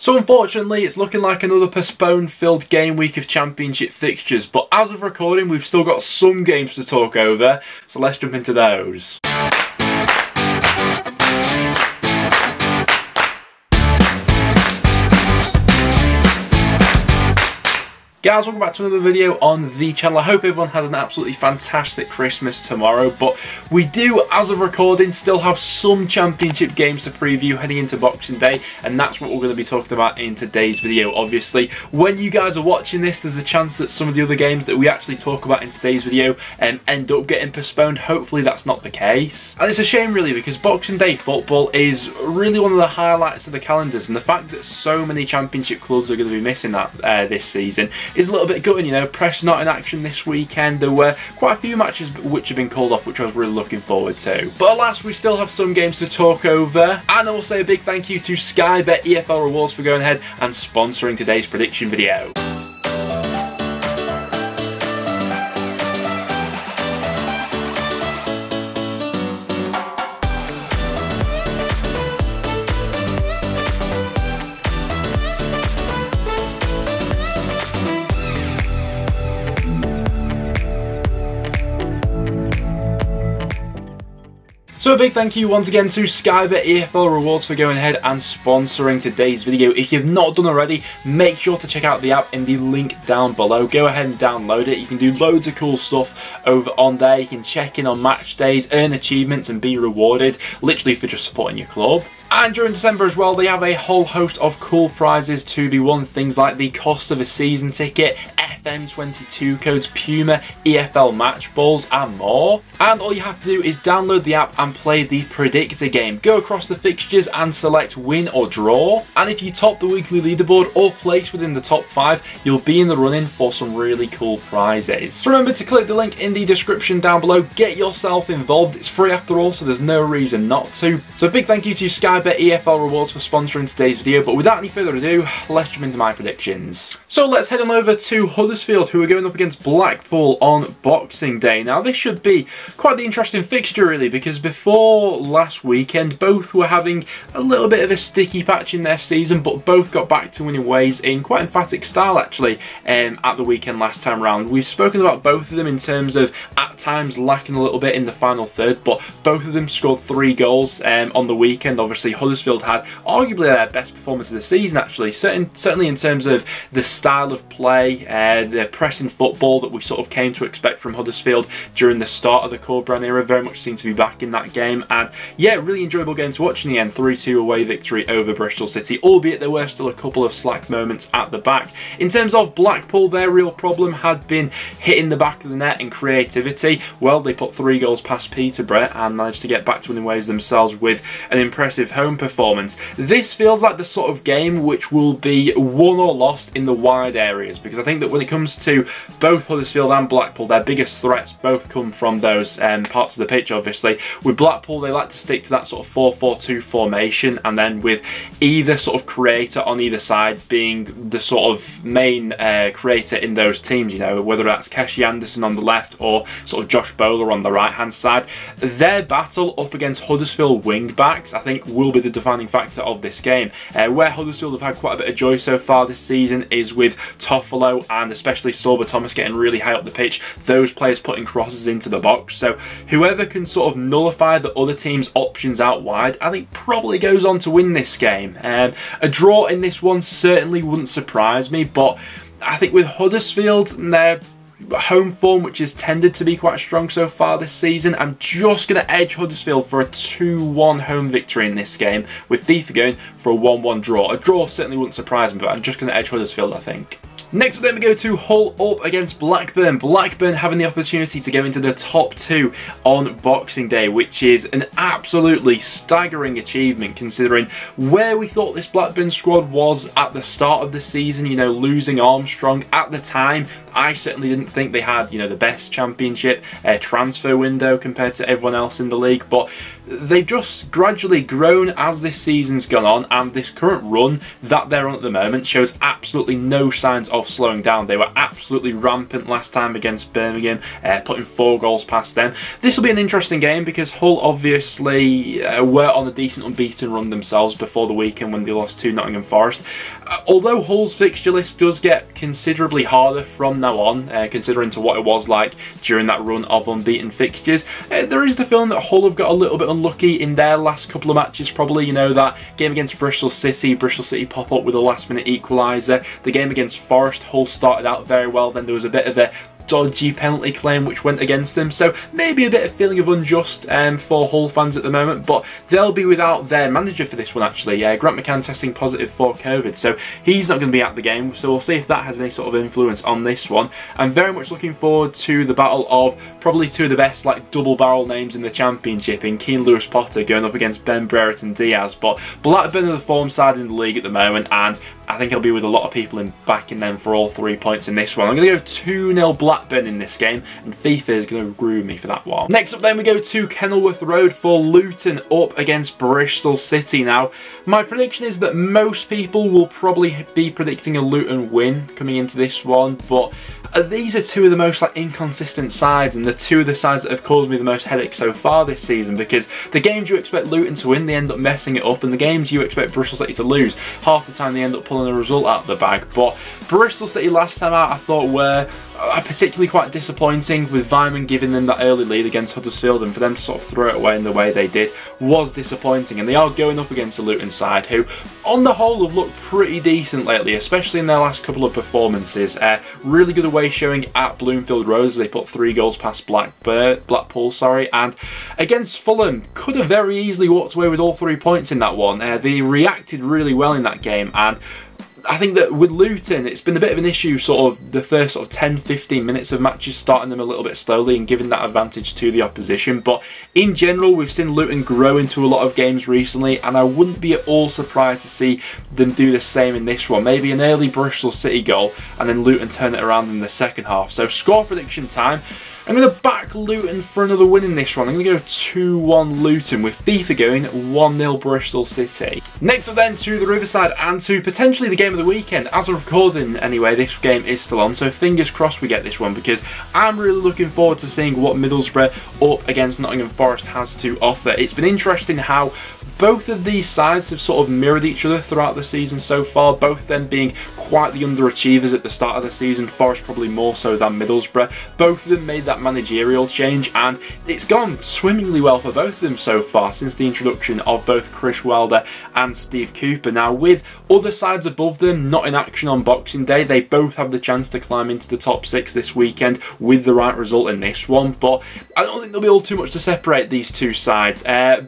So unfortunately, it's looking like another postponed-filled game week of Championship fixtures, but as of recording, we've still got some games to talk over, so let's jump into those. Guys, welcome back to another video on the channel. I hope everyone has an absolutely fantastic Christmas tomorrow, but we do, as of recording, still have some Championship games to preview heading into Boxing Day, and that's what we're going to be talking about in today's video. Obviously, when you guys are watching this, there's a chance that some of the other games that we actually talk about in today's video end up getting postponed. Hopefully that's not the case. And it's a shame really, because Boxing Day football is really one of the highlights of the calendars, and the fact that so many Championship clubs are going to be missing that this season is a little bit gutting. You know, Preston not in action this weekend. There were quite a few matches which have been called off, which I was really looking forward to. But alas, we still have some games to talk over, and I will say a big thank you to Sky Bet EFL Rewards for going ahead and sponsoring today's prediction video. So a big thank you once again to Sky Bet EFL Rewards for going ahead and sponsoring today's video. If you've not done already, make sure to check out the app in the link down below. Go ahead and download it. You can do loads of cool stuff over on there. You can check in on match days, earn achievements and be rewarded, literally for just supporting your club. And during December as well, they have a whole host of cool prizes to be won. Things like the cost of a season ticket, FM22 codes, Puma, EFL match balls and more. And all you have to do is download the app and play the Predictor game. Go across the fixtures and select win or draw. And if you top the weekly leaderboard or place within the top 5, you'll be in the running for some really cool prizes. So remember to click the link in the description down below. Get yourself involved. It's free after all, so there's no reason not to. So a big thank you to Sky Bet EFL Rewards for sponsoring today's video, but without any further ado, let's jump into my predictions. So let's head on over to Huddersfield, who are going up against Blackpool on Boxing Day. Now this should be quite the interesting fixture really, because before last weekend both were having a little bit of a sticky patch in their season, but both got back to winning ways in quite emphatic style actually at the weekend last time round. We've spoken about both of them in terms of at times lacking a little bit in the final third, but both of them scored 3 goals on the weekend. Obviously Huddersfield had arguably their best performance of the season actually, certainly in terms of the style of play, the pressing football that we sort of came to expect from Huddersfield during the start of the Corberán era very much seemed to be back in that game. And yeah, really enjoyable game to watch in the end. 3-2 away victory over Bristol City, albeit there were still a couple of slack moments at the back. In terms of Blackpool, their real problem had been hitting the back of the net and creativity. Well, they put 3 goals past Peterborough and managed to get back to winning ways themselves with an impressive home performance. This feels like the sort of game which will be won or lost in the wide areas, because I think that when it comes to both Huddersfield and Blackpool, their biggest threats both come from those parts of the pitch obviously. With Blackpool, they like to stick to that sort of 4-4-2 formation, and then with either sort of creator on either side being the sort of main creator in those teams, you know, whether that's Keshi Anderson on the left or sort of Josh Bowler on the right hand side. Their battle up against Huddersfield wing backs I think will be the defining factor of this game. Where Huddersfield have had quite a bit of joy so far this season is with Toffolo and especially Sorba Thomas getting really high up the pitch, those players putting crosses into the box. So whoever can sort of nullify the other team's options out wide, I think probably goes on to win this game. A draw in this one certainly wouldn't surprise me, but I think with Huddersfield and their home form, which has tended to be quite strong so far this season, I'm just going to edge Huddersfield for a 2-1 home victory in this game, with FIFA going for a 1-1 draw. A draw certainly wouldn't surprise me, but I'm just going to edge Huddersfield, I think. Next up then we go to Hull up against Blackburn. Blackburn having the opportunity to go into the top 2 on Boxing Day, which is an absolutely staggering achievement considering where we thought this Blackburn squad was at the start of the season. You know, losing Armstrong at the time, I certainly didn't think they had, you know, the best championship transfer window compared to everyone else in the league, but they've just gradually grown as this season's gone on, and this current run that they're on at the moment shows absolutely no signs of slowing down. They were absolutely rampant last time against Birmingham, putting 4 goals past them. This will be an interesting game because Hull obviously were on a decent unbeaten run themselves before the weekend when they lost to Nottingham Forest. Although Hull's fixture list does get considerably harder from now on, considering to what it was like during that run of unbeaten fixtures, there is the feeling that Hull have got a little bit unlucky in their last couple of matches probably. You know, that game against Bristol City pop up with a last minute equaliser. The game against Forest, Hull started out very well, then there was a bit of a dodgy penalty claim which went against them, so maybe a bit of feeling of unjust for Hull fans at the moment, but they'll be without their manager for this one actually. Grant McCann testing positive for COVID, so he's not going to be at the game, so we'll see if that has any sort of influence on this one. I'm very much looking forward to the battle of probably 2 of the best like double barrel names in the championship, in Keane Lewis Potter going up against Ben Brereton Diaz, but Blackburn are the form side in the league at the moment, and I think I'll be with a lot of people in backing them for all 3 points in this one. I'm going to go 2-0 Blackburn in this game, and FIFA is going to groove me for that one. Next up then we go to Kenilworth Road for Luton up against Bristol City. Now, my prediction is that most people will probably be predicting a Luton win coming into this one, but these are 2 of the most inconsistent sides, and the 2 of the sides that have caused me the most headache so far this season, because the games you expect Luton to win, they end up messing it up, and the games you expect Bristol City to lose, half the time they end up pulling a result out of the bag. But Bristol City last time out I thought were particularly quite disappointing, with Vyman giving them that early lead against Huddersfield, and for them to sort of throw it away in the way they did was disappointing. And they are going up against a Luton side who on the whole have looked pretty decent lately, especially in their last couple of performances. Really good away showing at Bloomfield Road as they put 3 goals past Blackpool, and against Fulham could have very easily walked away with all 3 points in that one. They reacted really well in that game, and I think that with Luton, it's been a bit of an issue sort of the first 10-15 minutes of matches, starting them a little bit slowly and giving that advantage to the opposition. But in general, we've seen Luton grow into a lot of games recently, and I wouldn't be at all surprised to see them do the same in this one. Maybe an early Bristol City goal and then Luton turn it around in the second half. So score prediction time. I'm going to back Luton for another win in this one. I'm going to go 2-1 Luton, with FIFA going 1-0 Bristol City. Next up then to the Riverside and to potentially the game of the weekend. As we're recording anyway, this game is still on, so fingers crossed we get this one, because I'm really looking forward to seeing what Middlesbrough up against Nottingham Forest has to offer. It's been interesting how both of these sides have sort of mirrored each other throughout the season so far, both of them being quite the underachievers at the start of the season, Forest probably more so than Middlesbrough. Both of them made that managerial change, and it's gone swimmingly well for both of them so far since the introduction of both Chris Wilder and Steve Cooper. Now, with other sides above them not in action on Boxing Day, they both have the chance to climb into the top 6 this weekend with the right result in this one, but I don't think there'll be all too much to separate these 2 sides.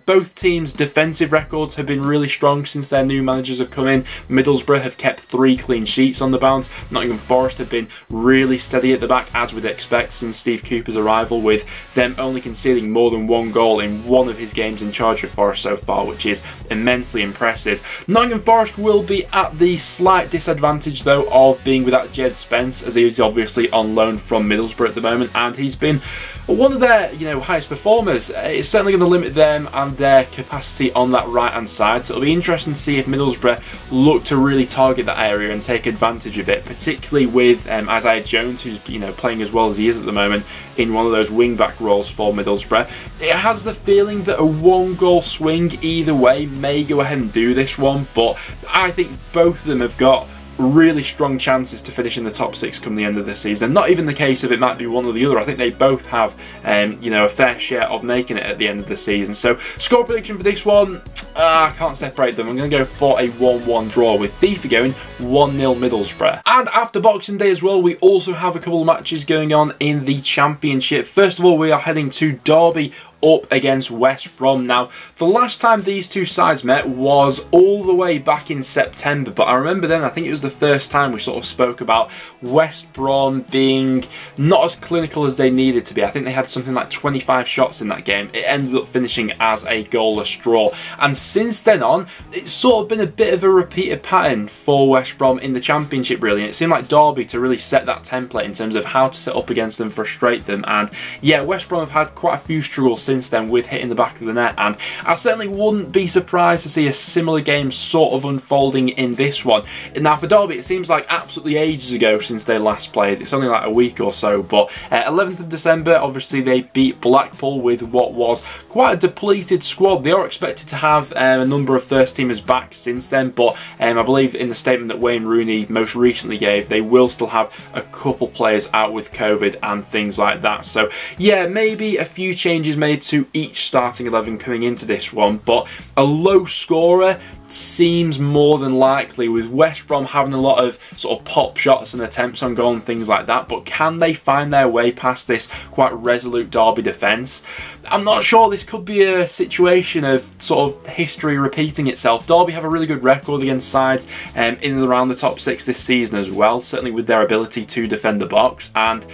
Both teams' defensive records have been really strong since their new managers have come in. Middlesbrough have kept 3 clean sheets on the bounce. Nottingham Forest have been really steady at the back, as we'd expect since Steve Cooper's arrival, with them only conceding more than 1 goal in one of his games in charge of Forest so far, which is immensely impressive. Nottingham Forest will be at the slight disadvantage though of being without Jed Spence, as he is obviously on loan from Middlesbrough at the moment, and he's been one of their highest performers. It's certainly going to limit them and their capacity on that right hand side, so it'll be interesting to see if Middlesbrough look to really target that area and take advantage of it, particularly with Isaiah Jones, who's playing as well as he is at the moment in one of those wing back roles for Middlesbrough. It has the feeling that a 1-goal swing either way may go ahead and do this one, but I think both of them have got really strong chances to finish in the top 6 come the end of the season. Not even the case of it might be one or the other. I think they both have a fair share of making it at the end of the season. So score prediction for this one, I can't separate them. I'm going to go for a 1-1 draw, with FIFA going 1-0 Middlesbrough. And after Boxing Day as well, we also have a couple of matches going on in the Championship. First of all, we are heading to Derby up against West Brom. Now, the last time these two sides met was all the way back in September, but I remember then, I think it was the first time we sort of spoke about West Brom being not as clinical as they needed to be. I think they had something like 25 shots in that game. It ended up finishing as a goalless draw, and since then on, it's sort of been a bit of a repeated pattern for West Brom in the Championship, really, and it seemed like Derby to really set that template in terms of how to set up against them, frustrate them. And yeah, West Brom have had quite a few struggles since then with hitting the back of the net, and I certainly wouldn't be surprised to see a similar game sort of unfolding in this one. Now for Derby, it seems like absolutely ages ago since they last played. It's only like a week or so, but 11th of December, obviously they beat Blackpool with what was quite a depleted squad. They are expected to have a number of first teamers back since then, but I believe in the statement that Wayne Rooney most recently gave, they will still have a couple players out with COVID and things like that. So yeah, maybe a few changes made to each starting 11 coming into this one, but a low scorer seems more than likely, with West Brom having a lot of sort of pop shots and attempts on goal and things like that. But can they find their way past this quite resolute Derby defence? I'm not sure. This could be a situation of sort of history repeating itself. Derby have a really good record against sides in and around the top 6 this season as well, certainly with their ability to defend the box. And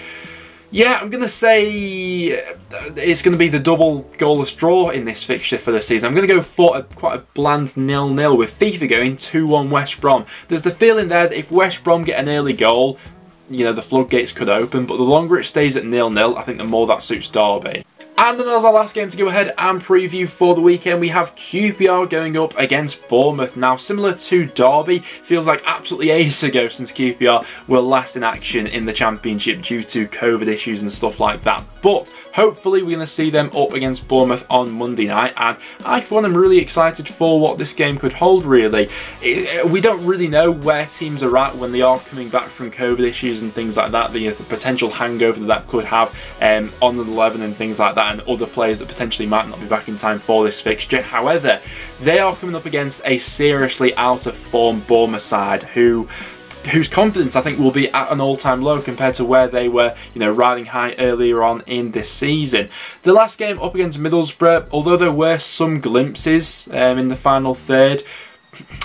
yeah, I'm going to say it's going to be the double goalless draw in this fixture for the season. I'm going to go for quite a bland 0-0 with FIFA going 2-1 West Brom. There's the feeling there that if West Brom get an early goal, you know, the floodgates could open, but the longer it stays at 0-0, I think the more that suits Derby. And then as our last game to go ahead and preview for the weekend, we have QPR going up against Bournemouth. Now, similar to Derby, feels like absolutely ages ago since QPR were last in action in the Championship due to COVID issues and stuff like that. But hopefully we're going to see them up against Bournemouth on Monday night, and I for one am really excited for what this game could hold, really. We don't really know where teams are at when they are coming back from COVID issues and things like that, the potential hangover that could have on the 11 and things like that, and other players that potentially might not be back in time for this fixture. However, they are coming up against a seriously out of form Bournemouth side whose confidence I think will be at an all-time low compared to where they were, you know, riding high earlier on in this season. The last game up against Middlesbrough, although there were some glimpses in the final third,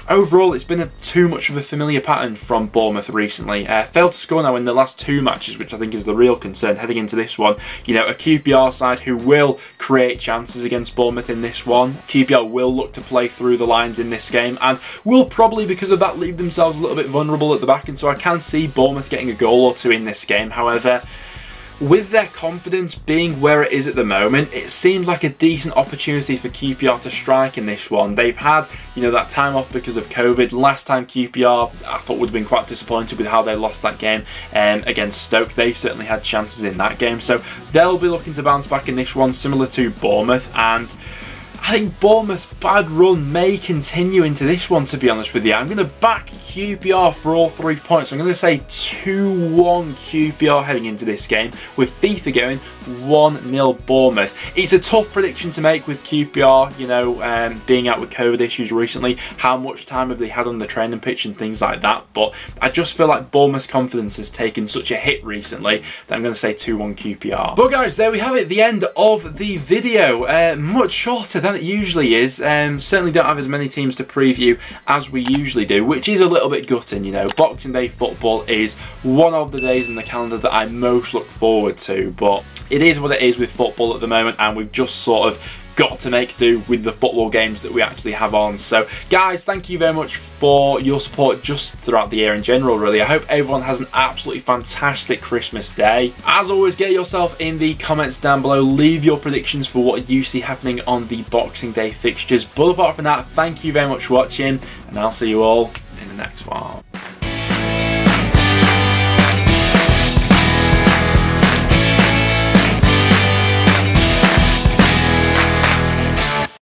overall it's been too much of a familiar pattern from Bournemouth recently. Failed to score now in the last 2 matches, which I think is the real concern heading into this one. You know, a QPR side who will create chances against Bournemouth in this one. QPR will look to play through the lines in this game and will probably, because of that, leave themselves a little bit vulnerable at the back, and so I can see Bournemouth getting a goal or two in this game. However, with their confidence being where it is at the moment, it seems like a decent opportunity for QPR to strike in this one. They've had, you know, that time off because of COVID. Last time QPR, I thought, would have been quite disappointed with how they lost that game against Stoke. They certainly had chances in that game, so they'll be looking to bounce back in this one, similar to Bournemouth. And I think Bournemouth's bad run may continue into this one, to be honest with you. I'm going to back QPR for all 3 points. I'm going to say 2-1 QPR heading into this game, with FIFA going 1-0 Bournemouth. It's a tough prediction to make with QPR, you know, being out with COVID issues recently. How much time have they had on the training pitch and things like that? But I just feel like Bournemouth's confidence has taken such a hit recently that I'm going to say 2-1 QPR. But guys, there we have it, the end of the video. Much shorter than it usually is. Certainly don't have as many teams to preview as we usually do, which is a little bit gutting. You know, Boxing Day football is one of the days in the calendar that I most look forward to, but it is what it is with football at the moment, and we've just sort of got to make do with the football games that we actually have on. So guys, thank you very much for your support just throughout the year in general, really. I hope everyone has an absolutely fantastic Christmas day. As always, get yourself in the comments down below, leave your predictions for what you see happening on the Boxing Day fixtures. But apart from that, thank you very much for watching, and I'll see you all in the next one.